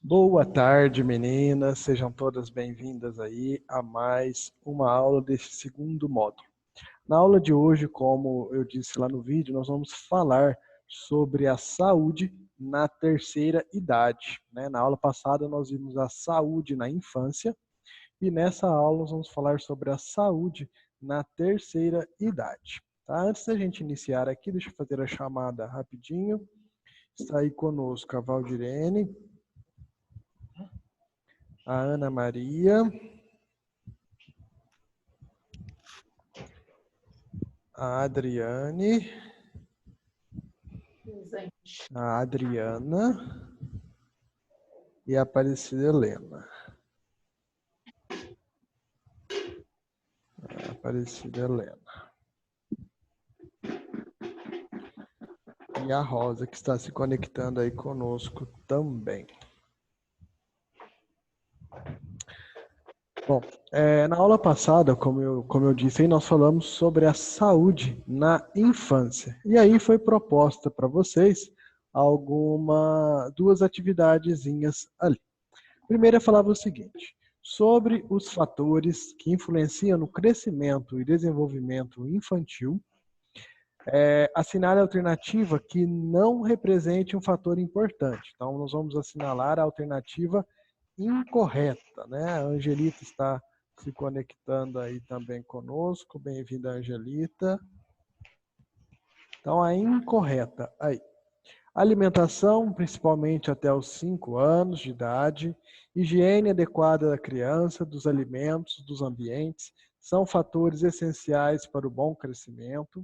Boa tarde, meninas. Sejam todas bem-vindas aí a mais uma aula desse segundo módulo. Na aula de hoje, como eu disse lá no vídeo, nós vamos falar sobre a saúde na terceira idade, né? Na aula passada nós vimos a saúde na infância e nessa aula nós vamos falar sobre a saúde na terceira idade. Tá? Antes da gente iniciar aqui, deixa eu fazer a chamada rapidinho. Está aí conosco a Valdirene, a Ana Maria, a Adriane, a Adriana e a Aparecida Helena. Aparecida Helena. E a Rosa, que está se conectando aí conosco também. Bom, na aula passada, como eu disse, aí nós falamos sobre a saúde na infância. E aí foi proposta para vocês duas atividadezinhas ali. Primeiro eu falava o seguinte, sobre os fatores que influenciam no crescimento e desenvolvimento infantil, assinale a alternativa que não represente um fator importante. Então, nós vamos assinalar a alternativa incorreta, né? A Angelita está se conectando aí também conosco. Bem-vinda, Angelita. Então, a incorreta aí. Alimentação, principalmente até os 5 anos de idade, higiene adequada da criança, dos alimentos, dos ambientes, são fatores essenciais para o bom crescimento.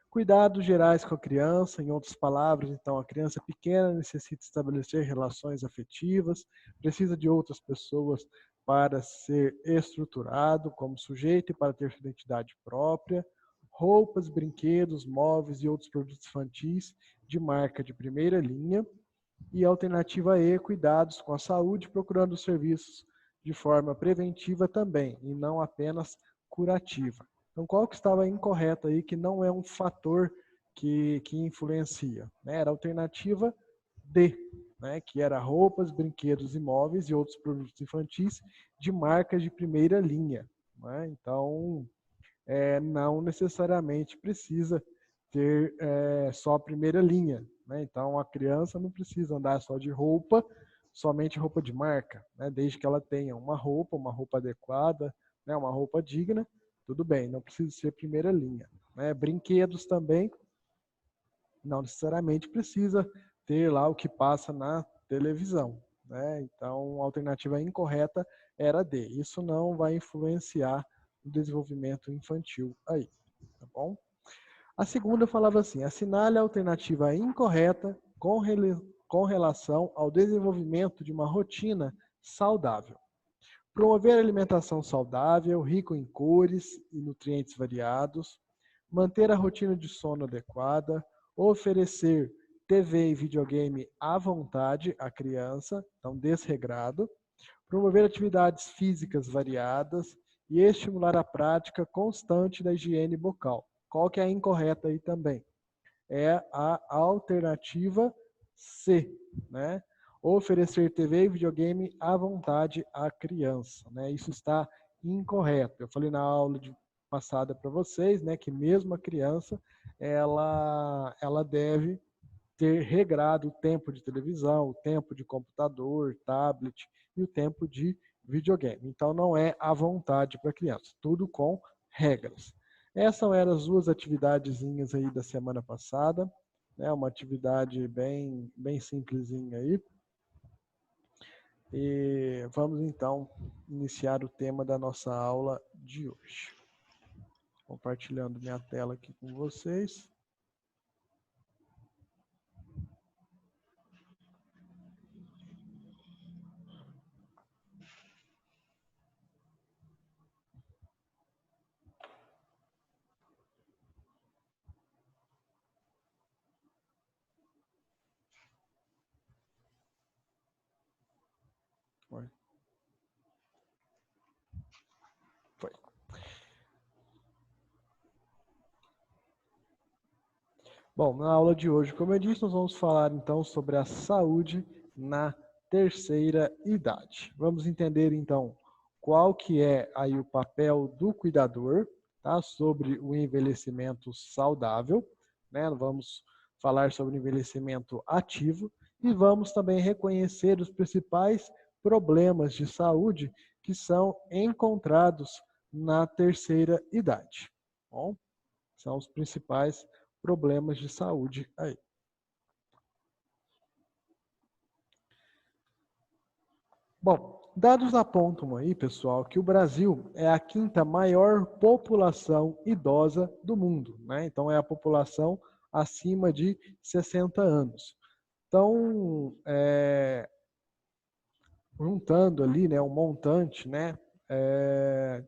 Cuidados gerais com a criança, em outras palavras, então a criança pequena necessita estabelecer relações afetivas, precisa de outras pessoas para ser estruturado como sujeito e para ter sua identidade própria. Roupas, brinquedos, móveis e outros produtos infantis de marca de primeira linha. E alternativa E, cuidados com a saúde, procurando serviços de forma preventiva também, e não apenas curativa. Então, qual que estava incorreto aí, que não é um fator que influencia? Né? Era a alternativa D, né? Que era roupas, brinquedos, imóveis e outros produtos infantis de marcas de primeira linha. Né? Então, não necessariamente precisa ter só a primeira linha. Né? Então, a criança não precisa andar só de roupa, somente roupa de marca, né? Desde que ela tenha uma roupa adequada, né? Uma roupa digna, tudo bem, não precisa ser primeira linha. Né? Brinquedos também, não necessariamente precisa ter lá o que passa na televisão. Né? Então, a alternativa incorreta era D. Isso não vai influenciar o desenvolvimento infantil aí, tá bom? A segunda falava assim, assinale a alternativa incorreta com relação ao desenvolvimento de uma rotina saudável. Promover alimentação saudável, rico em cores e nutrientes variados, manter a rotina de sono adequada, oferecer TV e videogame à vontade à criança, então desregrado, promover atividades físicas variadas e estimular a prática constante da higiene bucal. Qual que é a incorreta aí também? É a alternativa C, né? Oferecer TV e videogame à vontade à criança, né? Isso está incorreto. Eu falei na aula passada para vocês, né, que mesmo a criança, ela deve ter regrado o tempo de televisão, o tempo de computador, tablet e o tempo de videogame. Então não é à vontade para a criança, tudo com regras. Essas eram as duas atividadezinhas aí da semana passada, né? Uma atividade bem simplesinha aí. E vamos então iniciar o tema da nossa aula de hoje. Compartilhando minha tela aqui com vocês. Foi. Bom, na aula de hoje, como eu disse, nós vamos falar então sobre a saúde na terceira idade. Vamos entender então qual que é aí o papel do cuidador, tá? Sobre o envelhecimento saudável, né? Vamos falar sobre o envelhecimento ativo e vamos também reconhecer os principais problemas de saúde que são encontrados na terceira idade. Bom, são os principais problemas de saúde aí. Bom, dados apontam aí, pessoal, que o Brasil é a quinta maior população idosa do mundo, né? Então, é a população acima de 60 anos. Então, juntando ali, né, um montante, né?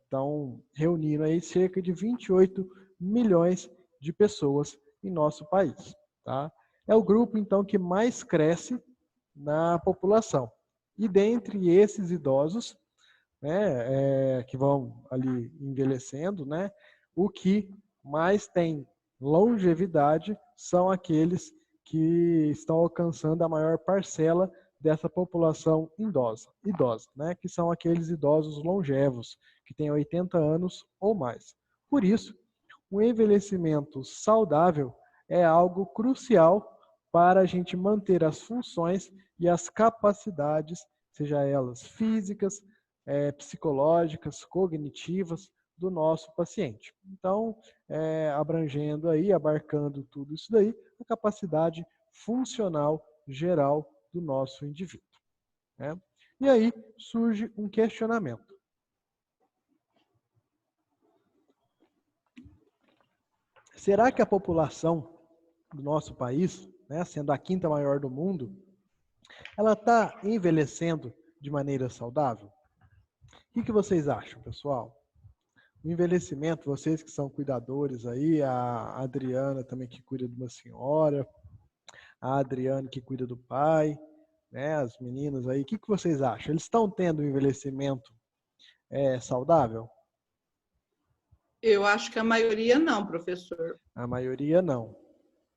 Então, reunindo aí cerca de 28 milhões de pessoas em nosso país, tá? É o grupo, então, que mais cresce na população. E dentre esses idosos, né, que vão ali envelhecendo, né, o que mais tem longevidade são aqueles que estão alcançando a maior parcela dessa população idosa, né, que são aqueles idosos longevos, que têm 80 anos ou mais. Por isso, o envelhecimento saudável é algo crucial para a gente manter as funções e as capacidades, seja elas físicas, psicológicas, cognitivas, do nosso paciente. Então, abrangendo aí, abarcando tudo isso daí, a capacidade funcional geral do nosso indivíduo, né? E aí surge um questionamento. Será que a população do nosso país, né, sendo a quinta maior do mundo, ela está envelhecendo de maneira saudável? O que vocês acham, pessoal? O envelhecimento, vocês que são cuidadores aí, a Adriana também que cuida de uma senhora, a Adriane que cuida do pai, né, as meninas aí, o que vocês acham? Eles estão tendo um envelhecimento saudável? Eu acho que a maioria não, professor. A maioria não,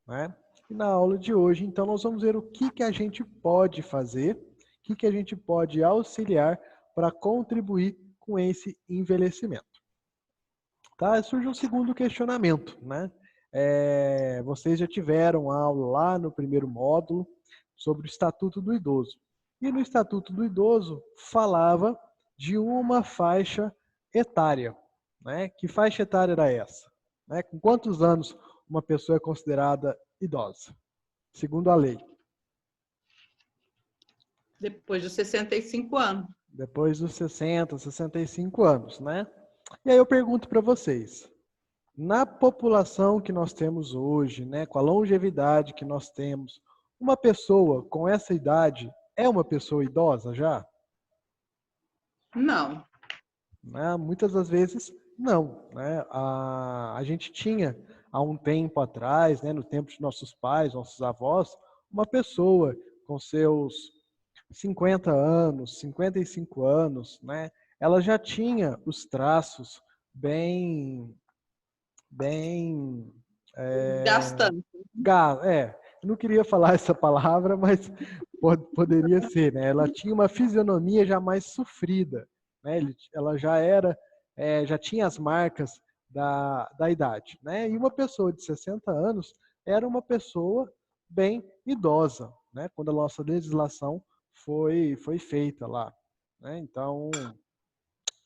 né? E na aula de hoje, então, nós vamos ver o que a gente pode fazer, o que a gente pode auxiliar para contribuir com esse envelhecimento. Tá? Surge um segundo questionamento, né? Vocês já tiveram aula lá no primeiro módulo sobre o Estatuto do Idoso. E no Estatuto do Idoso falava de uma faixa etária, né? Que faixa etária era essa? Né? Com quantos anos uma pessoa é considerada idosa, segundo a lei? Depois de 65 anos. Depois dos 60, 65 anos, né? E aí eu pergunto para vocês, na população que nós temos hoje, né, com a longevidade que nós temos, uma pessoa com essa idade é uma pessoa idosa já? Não. Né? Muitas das vezes, não. Né? A gente tinha, há um tempo atrás, né, no tempo de nossos pais, nossos avós, uma pessoa com seus 50 anos, 55 anos, né, ela já tinha os traços bem Gastando. eu não queria falar essa palavra, mas poderia ser, né? Ela tinha uma fisionomia já mais sofrida, né? Ela já tinha as marcas da idade, né? E uma pessoa de 60 anos era uma pessoa bem idosa, né? Quando a nossa legislação foi feita lá, né? Então,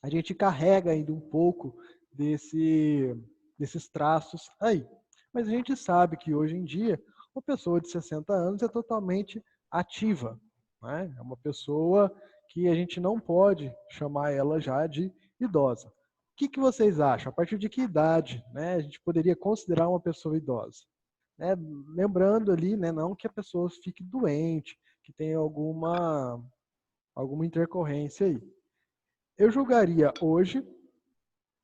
a gente carrega ainda um pouco desses traços aí. Mas a gente sabe que hoje em dia, uma pessoa de 60 anos é totalmente ativa, né? É uma pessoa que a gente não pode chamar ela já de idosa. O que vocês acham? A partir de que idade, né, a gente poderia considerar uma pessoa idosa? Né? Lembrando ali, né, não que a pessoa fique doente, que tenha alguma intercorrência aí. Eu julgaria hoje,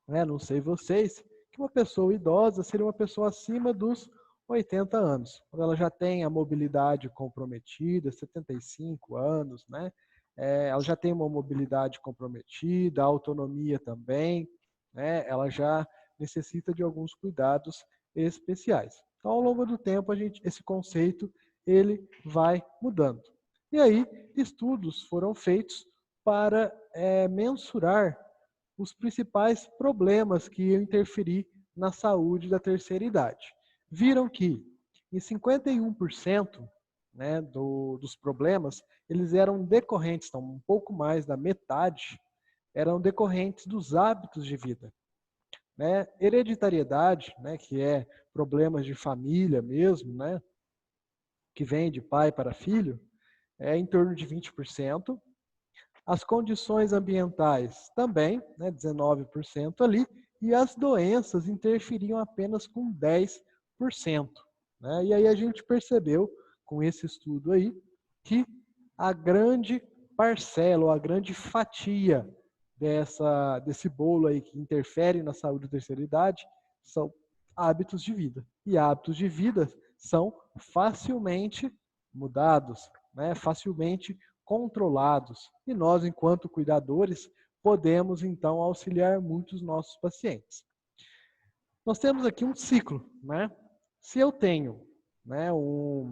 né, não sei vocês, que uma pessoa idosa seria uma pessoa acima dos 80 anos, quando ela já tem a mobilidade comprometida, 75 anos, né? Ela já tem uma mobilidade comprometida, a autonomia também, né? Ela já necessita de alguns cuidados especiais. Então, ao longo do tempo, esse conceito ele vai mudando. E aí, estudos foram feitos para mensurar os principais problemas que iam interferir na saúde da terceira idade. Viram que em 51%, né, dos problemas, eles eram decorrentes, então um pouco mais da metade, eram decorrentes dos hábitos de vida. Né? Hereditariedade, né, que é problemas de família mesmo, né, que vem de pai para filho, é em torno de 20%. As condições ambientais também, né, 19% ali, e as doenças interferiam apenas com 10%. Né? E aí a gente percebeu, com esse estudo aí, que a grande parcela, ou a grande fatia desse bolo aí que interfere na saúde da terceira idade são hábitos de vida. E hábitos de vida são facilmente mudados, né? Facilmente controlados. E nós, enquanto cuidadores, podemos então auxiliar muitos nossos pacientes. Nós temos aqui um ciclo, né? Se eu tenho, né,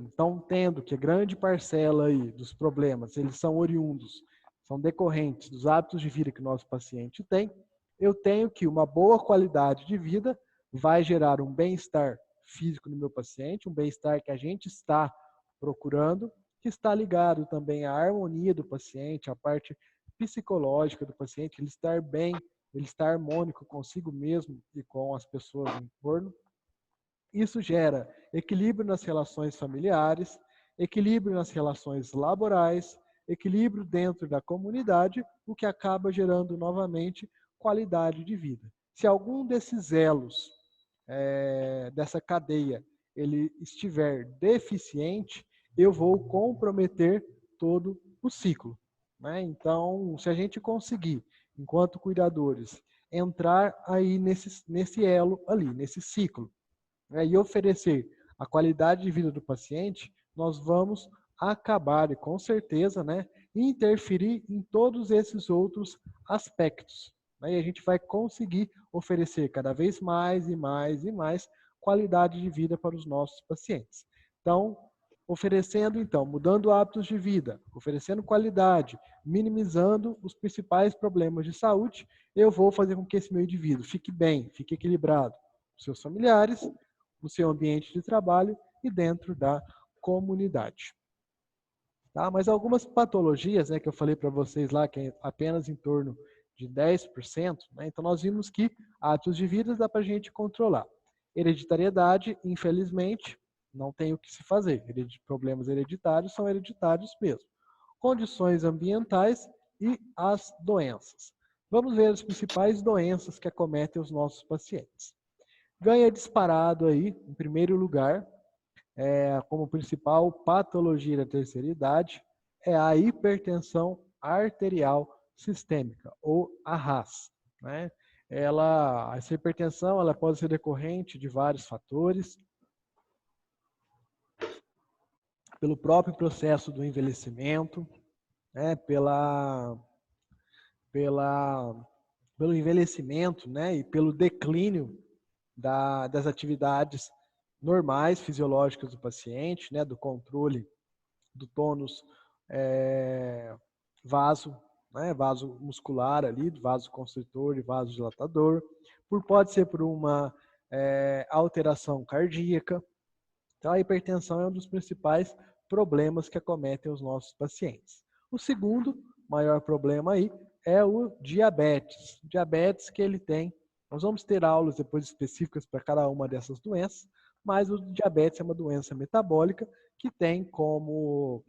então tendo que a grande parcela aí dos problemas, eles são oriundos, são decorrentes dos hábitos de vida que o nosso paciente tem, eu tenho que uma boa qualidade de vida vai gerar um bem-estar físico no meu paciente, um bem-estar que a gente está procurando, que está ligado também à harmonia do paciente, à parte psicológica do paciente, ele estar bem, ele estar harmônico consigo mesmo e com as pessoas no entorno. Isso gera equilíbrio nas relações familiares, equilíbrio nas relações laborais, equilíbrio dentro da comunidade, o que acaba gerando novamente qualidade de vida. Se algum desses elos dessa cadeia ele estiver deficiente, eu vou comprometer todo o ciclo. Né? Então, se a gente conseguir, enquanto cuidadores, entrar aí nesse elo ali, nesse ciclo, né, e oferecer a qualidade de vida do paciente, nós vamos acabar, e com certeza, né, interferir em todos esses outros aspectos. Né, e a gente vai conseguir oferecer cada vez mais e mais e mais qualidade de vida para os nossos pacientes. Então, oferecendo, então, mudando hábitos de vida, oferecendo qualidade, minimizando os principais problemas de saúde, eu vou fazer com que esse meu indivíduo fique bem, fique equilibrado com seus familiares, no seu ambiente de trabalho e dentro da comunidade. Tá? Mas algumas patologias, né, que eu falei para vocês lá, que é apenas em torno de 10%, né, então nós vimos que hábitos de vida dá para a gente controlar. Hereditariedade, infelizmente, não tem o que se fazer. Problemas hereditários são hereditários mesmo. Condições ambientais e as doenças. Vamos ver as principais doenças que acometem os nossos pacientes. Ganha disparado aí, em primeiro lugar, como principal patologia da terceira idade, é a hipertensão arterial sistêmica, ou a RAS. Né? Essa hipertensão ela pode ser decorrente de vários fatores, pelo próprio processo do envelhecimento, né? Pelo envelhecimento, né? E pelo declínio das atividades normais, fisiológicas do paciente, né, do controle do tônus vaso muscular ali, do vaso constritor e vaso dilatador, pode ser por uma alteração cardíaca. Então, a hipertensão é um dos principais problemas que acometem os nossos pacientes. O segundo maior problema aí é o diabetes. Diabetes que ele tem. Nós vamos ter aulas depois específicas para cada uma dessas doenças, mas o diabetes é uma doença metabólica que tem como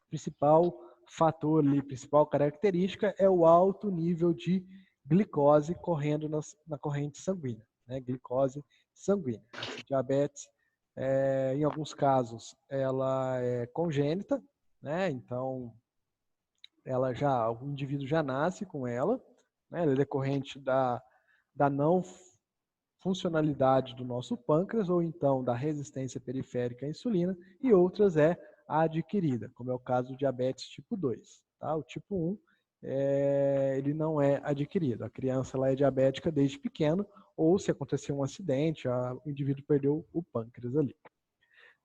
principal fator ali, principal característica é o alto nível de glicose correndo na corrente sanguínea, né? Glicose sanguínea. Esse diabetes, em alguns casos, ela é congênita, né? Então, o indivíduo já nasce com ela, né? Ela é decorrente da não funcionalidade do nosso pâncreas ou então da resistência periférica à insulina, e outras é adquirida, como é o caso do diabetes tipo 2. Tá? O tipo 1, ele não é adquirido. A criança ela é diabética desde pequeno, ou se acontecer um acidente, o indivíduo perdeu o pâncreas ali.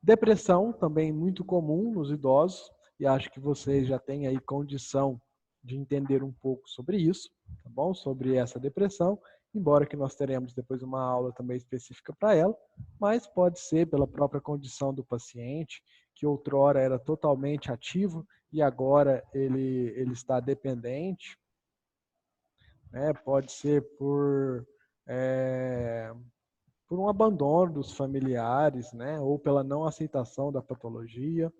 Depressão, também muito comum nos idosos. e acho que vocês já têm aí condição de entender um pouco sobre isso, tá bom? Sobre essa depressão, embora que nós teremos depois uma aula também específica para ela, mas pode ser pela própria condição do paciente, que outrora era totalmente ativo e agora ele está dependente, né? Pode ser por um abandono dos familiares, né? Ou pela não aceitação da patologia.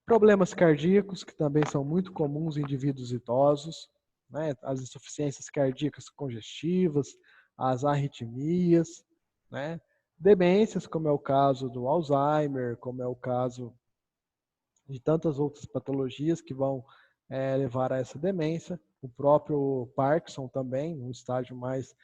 Problemas cardíacos, que também são muito comuns em indivíduos idosos, né? As insuficiências cardíacas congestivas, as arritmias, né? Demências, como é o caso do Alzheimer, como é o caso de tantas outras patologias que vão levar a essa demência. O próprio Parkinson também, um estágio mais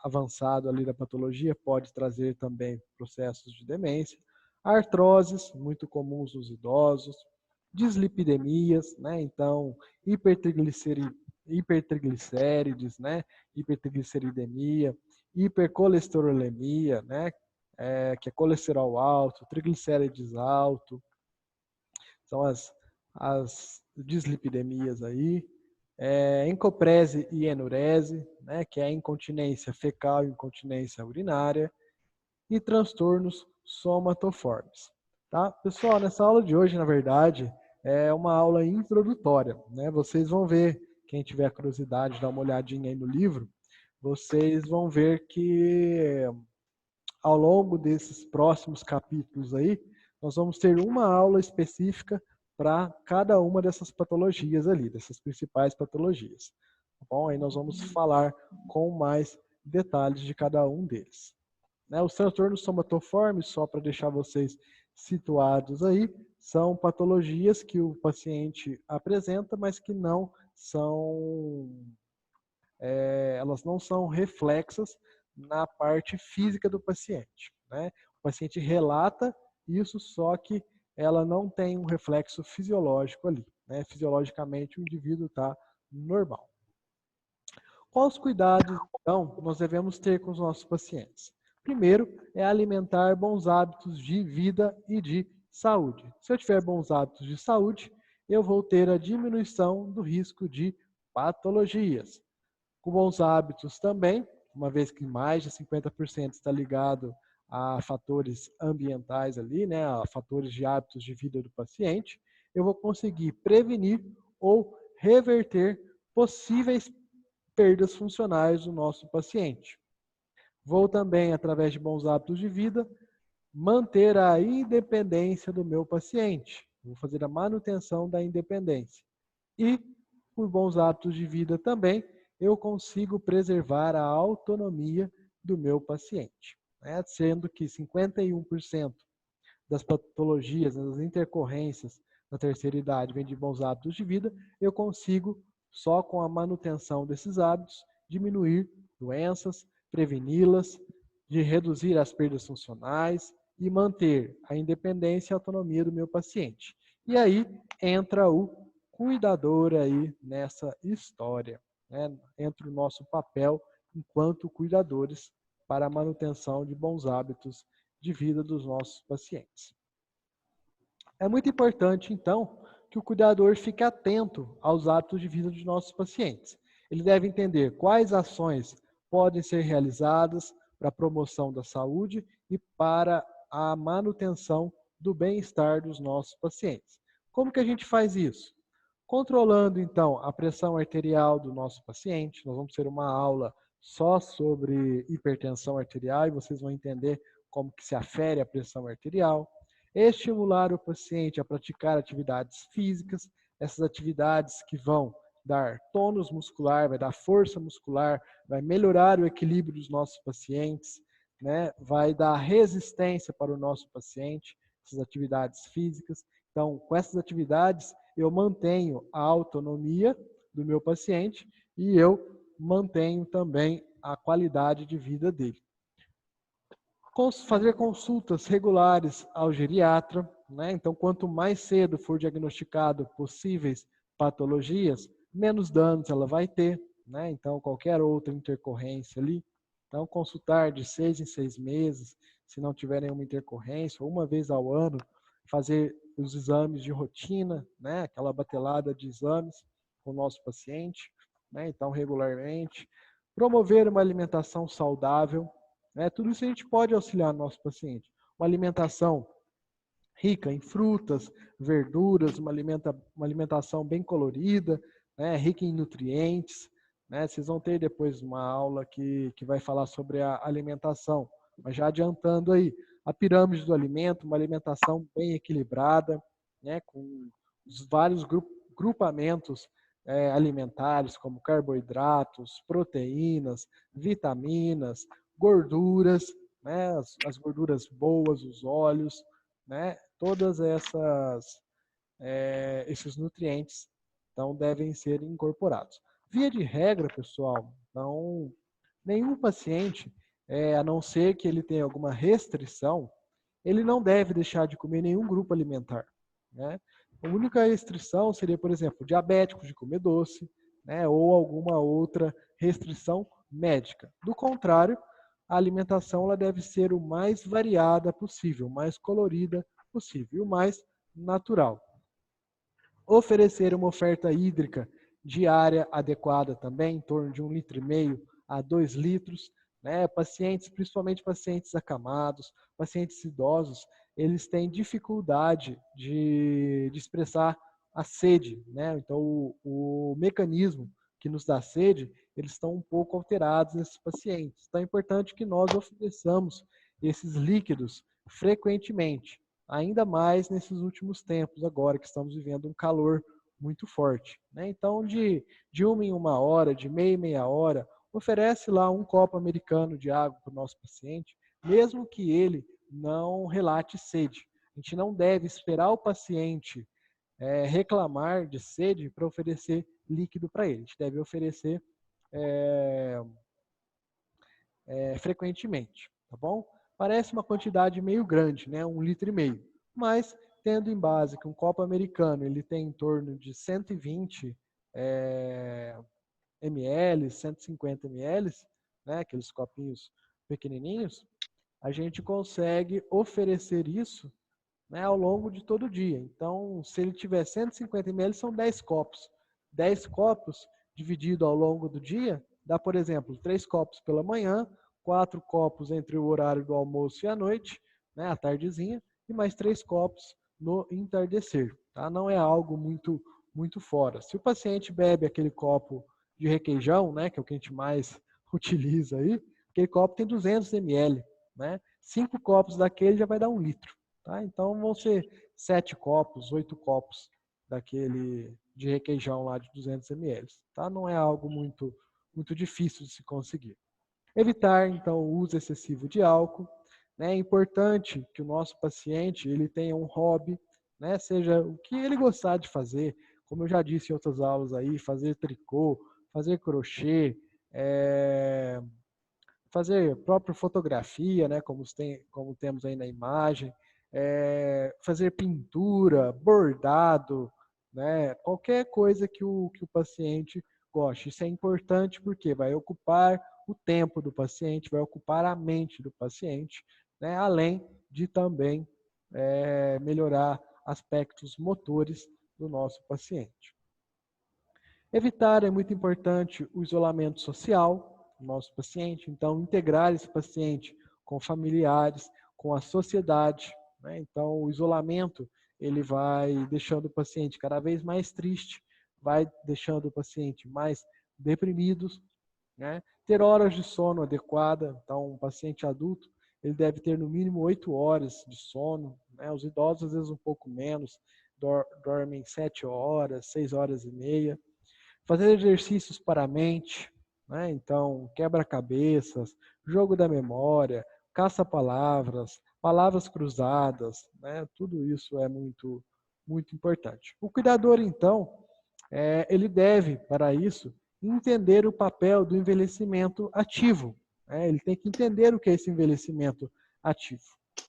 avançado ali da patologia, pode trazer também processos de demência. Artroses, muito comuns nos idosos. Dislipidemias, né? Então, hipertriglicérides, né? Hipertrigliceridemia, hipercolesterolemia, né? Que é colesterol alto, triglicérides alto, são as dislipidemias aí, encoprese e enurese, né, que é a incontinência fecal e incontinência urinária, e transtornos somatoformes. Tá? Pessoal, nessa aula de hoje, na verdade, é uma aula introdutória, né? Vocês vão ver, quem tiver curiosidade, dá uma olhadinha aí no livro, vocês vão ver que ao longo desses próximos capítulos aí, nós vamos ter uma aula específica para cada uma dessas patologias ali, dessas principais patologias. Tá bom? Aí nós vamos falar com mais detalhes de cada um deles. Né? Os transtornos somatoformes, só para deixar vocês situados aí, são patologias que o paciente apresenta, mas que não são, elas não são reflexas na parte física do paciente. Né? O paciente relata isso, só que ela não tem um reflexo fisiológico ali. Né? Fisiologicamente, o indivíduo está normal. Quais cuidados, então, nós devemos ter com os nossos pacientes? Primeiro, é alimentar bons hábitos de vida e de saúde. Se eu tiver bons hábitos de saúde, eu vou ter a diminuição do risco de patologias. Com bons hábitos também, uma vez que mais de 50% está ligado a fatores ambientais ali, né, a fatores de hábitos de vida do paciente, eu vou conseguir prevenir ou reverter possíveis perdas funcionais do nosso paciente. Vou também, através de bons hábitos de vida, manter a independência do meu paciente. Vou fazer a manutenção da independência. E, por bons hábitos de vida também, eu consigo preservar a autonomia do meu paciente. Né? Sendo que 51% das patologias, das intercorrências da terceira idade vem de bons hábitos de vida, eu consigo, só com a manutenção desses hábitos, diminuir doenças, preveni-las, de reduzir as perdas funcionais e manter a independência e a autonomia do meu paciente. E aí entra o cuidador aí nessa história, né? Entra o nosso papel enquanto cuidadores para a manutenção de bons hábitos de vida dos nossos pacientes. É muito importante, então, que o cuidador fique atento aos hábitos de vida dos nossos pacientes. Ele deve entender quais ações podem ser realizadas para a promoção da saúde e para a manutenção do bem-estar dos nossos pacientes. Como que a gente faz isso? Controlando, então, a pressão arterial do nosso paciente. Nós vamos ter uma aula só sobre hipertensão arterial e vocês vão entender como que se afere a pressão arterial. Estimular o paciente a praticar atividades físicas, essas atividades que vão dar tônus muscular, vai dar força muscular, vai melhorar o equilíbrio dos nossos pacientes, né? Vai dar resistência para o nosso paciente, essas atividades físicas. Então, com essas atividades, eu mantenho a autonomia do meu paciente e eu mantenho também a qualidade de vida dele. Fazer consultas regulares ao geriatra, né? Então, quanto mais cedo for diagnosticado possíveis patologias, menos danos ela vai ter, né? Então, qualquer outra intercorrência ali. Então, consultar de 6 em 6 meses, se não tiver nenhuma intercorrência, ou uma vez ao ano, fazer os exames de rotina, né? Aquela batelada de exames com o nosso paciente, né? Então, regularmente. Promover uma alimentação saudável, né? Tudo isso a gente pode auxiliar o nosso paciente. Uma alimentação rica em frutas, verduras, uma alimentação bem colorida, né, rica em nutrientes. Né? Vocês vão ter depois uma aula que vai falar sobre a alimentação. Mas já adiantando aí, a pirâmide do alimento, uma alimentação bem equilibrada, né, com os vários grupamentos alimentares, como carboidratos, proteínas, vitaminas, gorduras, né, as gorduras boas, os óleos, né? Todas esses nutrientes então devem ser incorporados. Via de regra, pessoal, então nenhum paciente, a não ser que ele tenha alguma restrição, ele não deve deixar de comer nenhum grupo alimentar, né? A única restrição seria, por exemplo, diabéticos de comer doce, né? Ou alguma outra restrição médica. Do contrário, a alimentação ela deve ser o mais variada possível, o mais colorida possível, o mais natural. Oferecer uma oferta hídrica diária adequada também, em torno de 1,5 litro a 2 litros. Né? Pacientes, principalmente pacientes acamados, pacientes idosos, eles têm dificuldade de expressar a sede. Né? Então, o mecanismo que nos dá sede, eles estão um pouco alterados nesses pacientes. Então, é importante que nós ofereçamos esses líquidos frequentemente, ainda mais nesses últimos tempos, agora que estamos vivendo um calor muito forte. Né? Então, de 1 em 1 hora, de meia em meia hora, oferece lá um copo americano de água para o nosso paciente, mesmo que ele não relate sede. A gente não deve esperar o paciente reclamar de sede para oferecer líquido para ele. A gente deve oferecer frequentemente, tá bom? Parece uma quantidade meio grande, né? 1,5 litro, mas tendo em base que um copo americano ele tem em torno de 120 ml, 150 ml, né? Aqueles copinhos pequenininhos, a gente consegue oferecer isso, né, ao longo de todo o dia. Então, se ele tiver 150 ml, são 10 copos. 10 copos dividido ao longo do dia, dá, por exemplo, 3 copos pela manhã, 4 copos entre o horário do almoço e a noite, né, a tardezinha, e mais 3 copos no entardecer. Tá? Não é algo muito fora. Se o paciente bebe aquele copo de requeijão, né, que é o que a gente mais utiliza aí, aquele copo tem 200 ml. Né? 5 copos daquele já vai dar 1 litro. Tá? Então vão ser 7 copos, 8 copos daquele de requeijão lá de 200 ml. Tá? Não é algo muito difícil de se conseguir. Evitar, então, o uso excessivo de álcool. Né? É importante que o nosso paciente ele tenha um hobby, né? Seja o que ele gostar de fazer, como eu já disse em outras aulas aí, fazer tricô, fazer crochê, fazer própria fotografia, né, como temos aí na imagem, fazer pintura, bordado, né, qualquer coisa que o paciente goste. Isso é importante porque vai ocupar o tempo do paciente, vai ocupar a mente do paciente, né, além de também melhorar aspectos motores do nosso paciente. Evitar é muito importante o isolamento social do nosso paciente, então integrar esse paciente com familiares, com a sociedade. Né? Então o isolamento ele vai deixando o paciente cada vez mais triste, vai deixando o paciente mais deprimido. Né? Ter horas de sono adequada, então um paciente adulto ele deve ter no mínimo 8 horas de sono. Né? Os idosos às vezes um pouco menos, dormem 7 horas, 6 horas e meia. Fazer exercícios para a mente, né? Então, quebra-cabeças, jogo da memória, caça-palavras, palavras cruzadas, né? Tudo isso é muito importante. O cuidador, então, ele deve, para isso, entender o papel do envelhecimento ativo. Né? Ele tem que entender o que é esse envelhecimento ativo.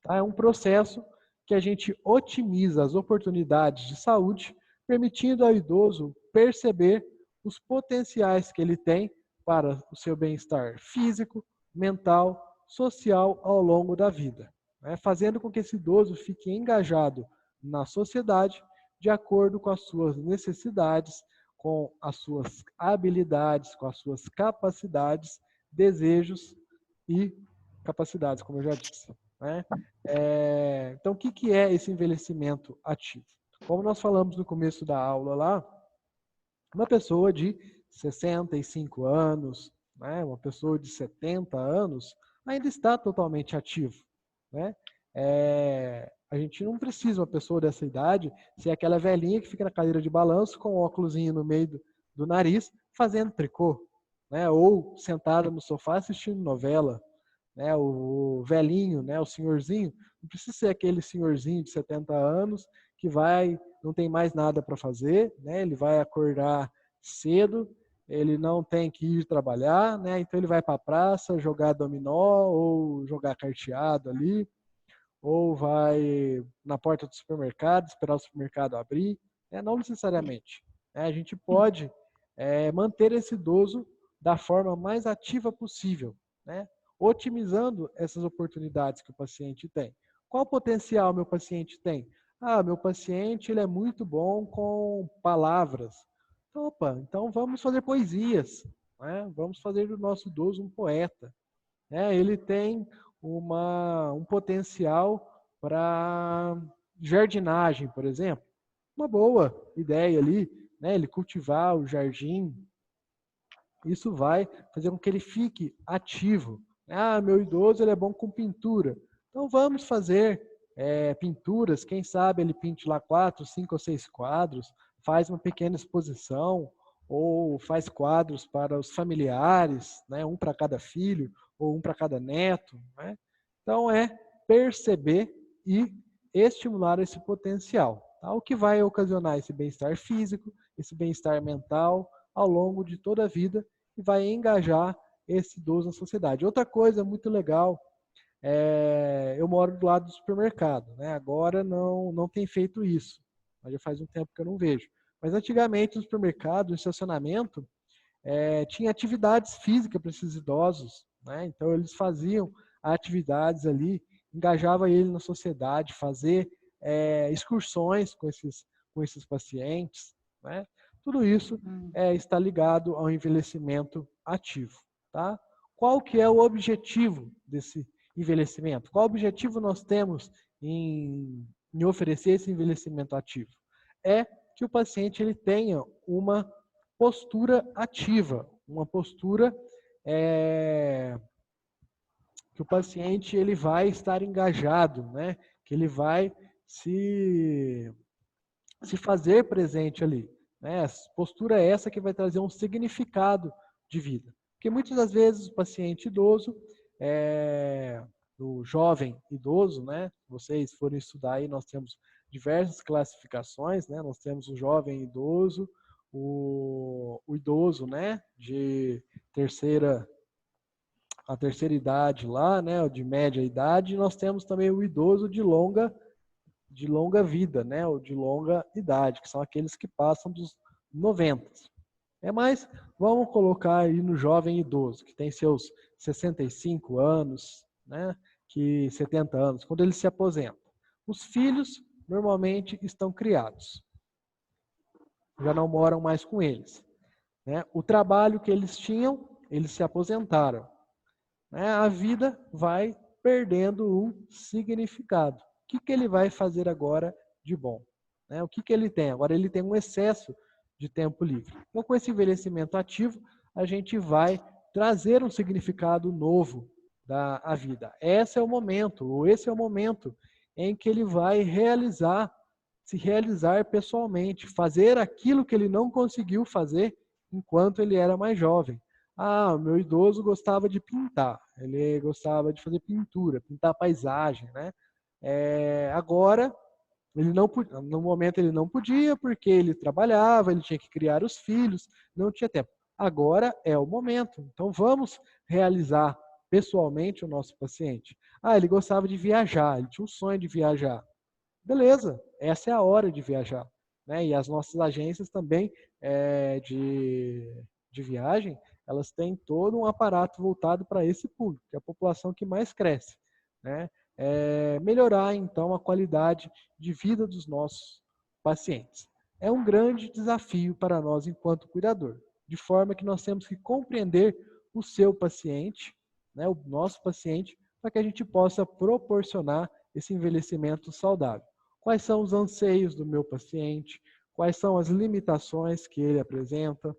Tá? É um processo que a gente otimiza as oportunidades de saúde, permitindo ao idoso perceber os potenciais que ele tem para o seu bem-estar físico, mental, social ao longo da vida, né? Fazendo com que esse idoso fique engajado na sociedade de acordo com as suas necessidades, com as suas habilidades, com as suas capacidades, desejos e capacidades, como eu já disse, né? Então, o que é esse envelhecimento ativo? Como nós falamos no começo da aula lá, uma pessoa de 65 anos, né, uma pessoa de 70 anos, ainda está totalmente ativo, né? A gente não precisa uma pessoa dessa idade ser aquela velhinha que fica na cadeira de balanço com um óculosinho no meio do nariz fazendo tricô, né? Ou sentada no sofá assistindo novela, né? O velhinho, né? O senhorzinho, não precisa ser aquele senhorzinho de 70 anos que não tem mais nada para fazer, né? Ele vai acordar cedo, ele não tem que ir trabalhar, né? Então ele vai para a praça jogar dominó ou jogar carteado ali, ou vai na porta do supermercado, esperar o supermercado abrir, né? Não necessariamente, né? A gente pode manter esse idoso da forma mais ativa possível, né? Otimizando essas oportunidades que o paciente tem. Qual potencial meu paciente tem? Meu paciente ele é muito bom com palavras. Opa, então vamos fazer poesias, né? Vamos fazer do nosso idoso um poeta, né? Ele tem um potencial para jardinagem, por exemplo. Uma boa ideia ali, né? Ele cultivar o jardim. Isso vai fazer com que ele fique ativo. Meu idoso ele é bom com pintura. Então vamos fazer pinturas. Quem sabe ele pinte lá 4, 5 ou 6 quadros, faz uma pequena exposição ou faz quadros para os familiares, né? Um para cada filho ou um para cada neto, né? Então perceber e estimular esse potencial, tá? O que vai ocasionar esse bem-estar físico, esse bem-estar mental ao longo de toda a vida e vai engajar esse idoso na sociedade. Outra coisa muito legal, eu moro do lado do supermercado, né? Agora não tem feito isso, mas já faz um tempo que eu não vejo. Mas antigamente no supermercado, no estacionamento, tinha atividades físicas para esses idosos, né? Então eles faziam atividades ali, engajava ele na sociedade, fazer excursões com esses pacientes, né? Tudo isso está ligado ao envelhecimento ativo, tá? Qual que é o objetivo desse envelhecimento? Qual objetivo nós temos em oferecer esse envelhecimento ativo? É que o paciente ele tenha uma postura ativa, uma postura que o paciente ele vai estar engajado, né? Que ele vai se fazer presente ali, né? Postura é essa que vai trazer um significado de vida. Porque muitas das vezes o paciente idoso, o jovem idoso, né? Vocês forem estudar aí, nós temos diversas classificações, né? Nós temos o jovem idoso, o idoso, né? De a terceira idade lá, né? De média idade, e nós temos também o idoso de longa vida, né, ou de longa idade, que são aqueles que passam dos 90. Mas vamos colocar aí no jovem idoso, que tem seus 65 anos, né, 70 anos, quando ele se aposenta. Os filhos normalmente estão criados, já não moram mais com eles, né? O trabalho que eles tinham, eles se aposentaram, né? A vida vai perdendo um significado. O que ele vai fazer agora de bom? Né? O que ele tem? Agora ele tem um excesso de tempo livre. Então, com esse envelhecimento ativo, a gente vai trazer um significado novo à vida. Esse é o momento em que ele vai se realizar pessoalmente, fazer aquilo que ele não conseguiu fazer enquanto ele era mais jovem. O meu idoso gostava de pintar, ele gostava de fazer pintura, pintar paisagem, né? Agora, ele não, no momento ele não podia, porque ele trabalhava, ele tinha que criar os filhos, não tinha tempo. Agora é o momento, então vamos realizar pessoalmente o nosso paciente. Ele gostava de viajar, ele tinha um sonho de viajar. Beleza, essa é a hora de viajar, né? E as nossas agências também de viagem, elas têm todo um aparato voltado para esse público, que é a população que mais cresce, né? melhorar, então, a qualidade de vida dos nossos pacientes. É um grande desafio para nós enquanto cuidador, de forma que nós temos que compreender o seu paciente, né, o nosso paciente, para que a gente possa proporcionar esse envelhecimento saudável. Quais são os anseios do meu paciente? Quais são as limitações que ele apresenta?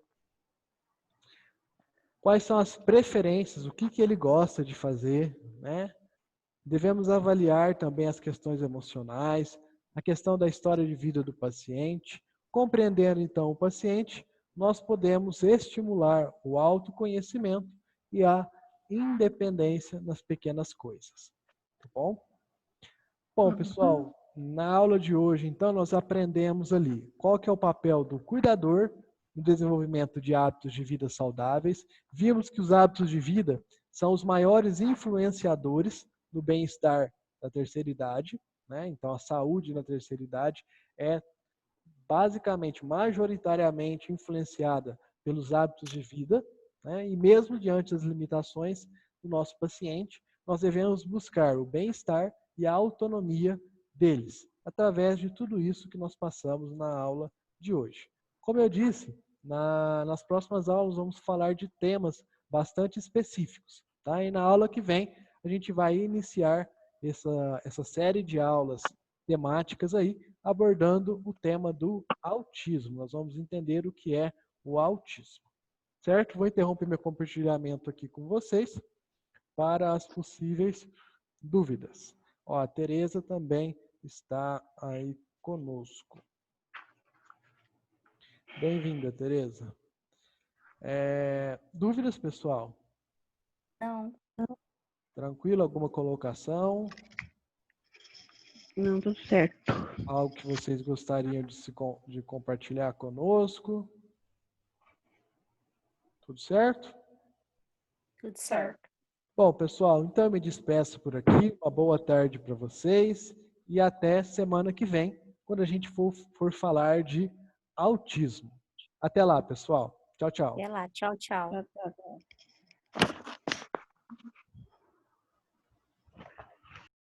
Quais são as preferências? O que ele gosta de fazer, né? Devemos avaliar também as questões emocionais, a questão da história de vida do paciente. Compreendendo então o paciente, nós podemos estimular o autoconhecimento e a independência nas pequenas coisas. Tá bom? Bom, pessoal, na aula de hoje, então, nós aprendemos ali qual que é o papel do cuidador no desenvolvimento de hábitos de vida saudáveis. Vimos que os hábitos de vida são os maiores influenciadores do bem-estar da terceira idade, né? Então, a saúde na terceira idade é basicamente, majoritariamente influenciada pelos hábitos de vida, né? E mesmo diante das limitações do nosso paciente, nós devemos buscar o bem-estar e a autonomia deles, através de tudo isso que nós passamos na aula de hoje. Como eu disse, nas próximas aulas vamos falar de temas bastante específicos, tá? E na aula que vem a gente vai iniciar essa série de aulas temáticas aí, abordando o tema do autismo. Nós vamos entender o que é o autismo. Certo? Vou interromper meu compartilhamento aqui com vocês para as possíveis dúvidas. Ó, a Tereza também está aí conosco. Bem-vinda, Tereza. Dúvidas, pessoal? Não. Tranquilo? Alguma colocação? Não, tudo certo. Algo que vocês gostariam de compartilhar conosco? Tudo certo? Tudo certo. Bom, pessoal, então eu me despeço por aqui. Uma boa tarde para vocês e até semana que vem, quando a gente for falar de autismo. Até lá, pessoal. Tchau, tchau. Até lá. Tchau, tchau. Tá, tá.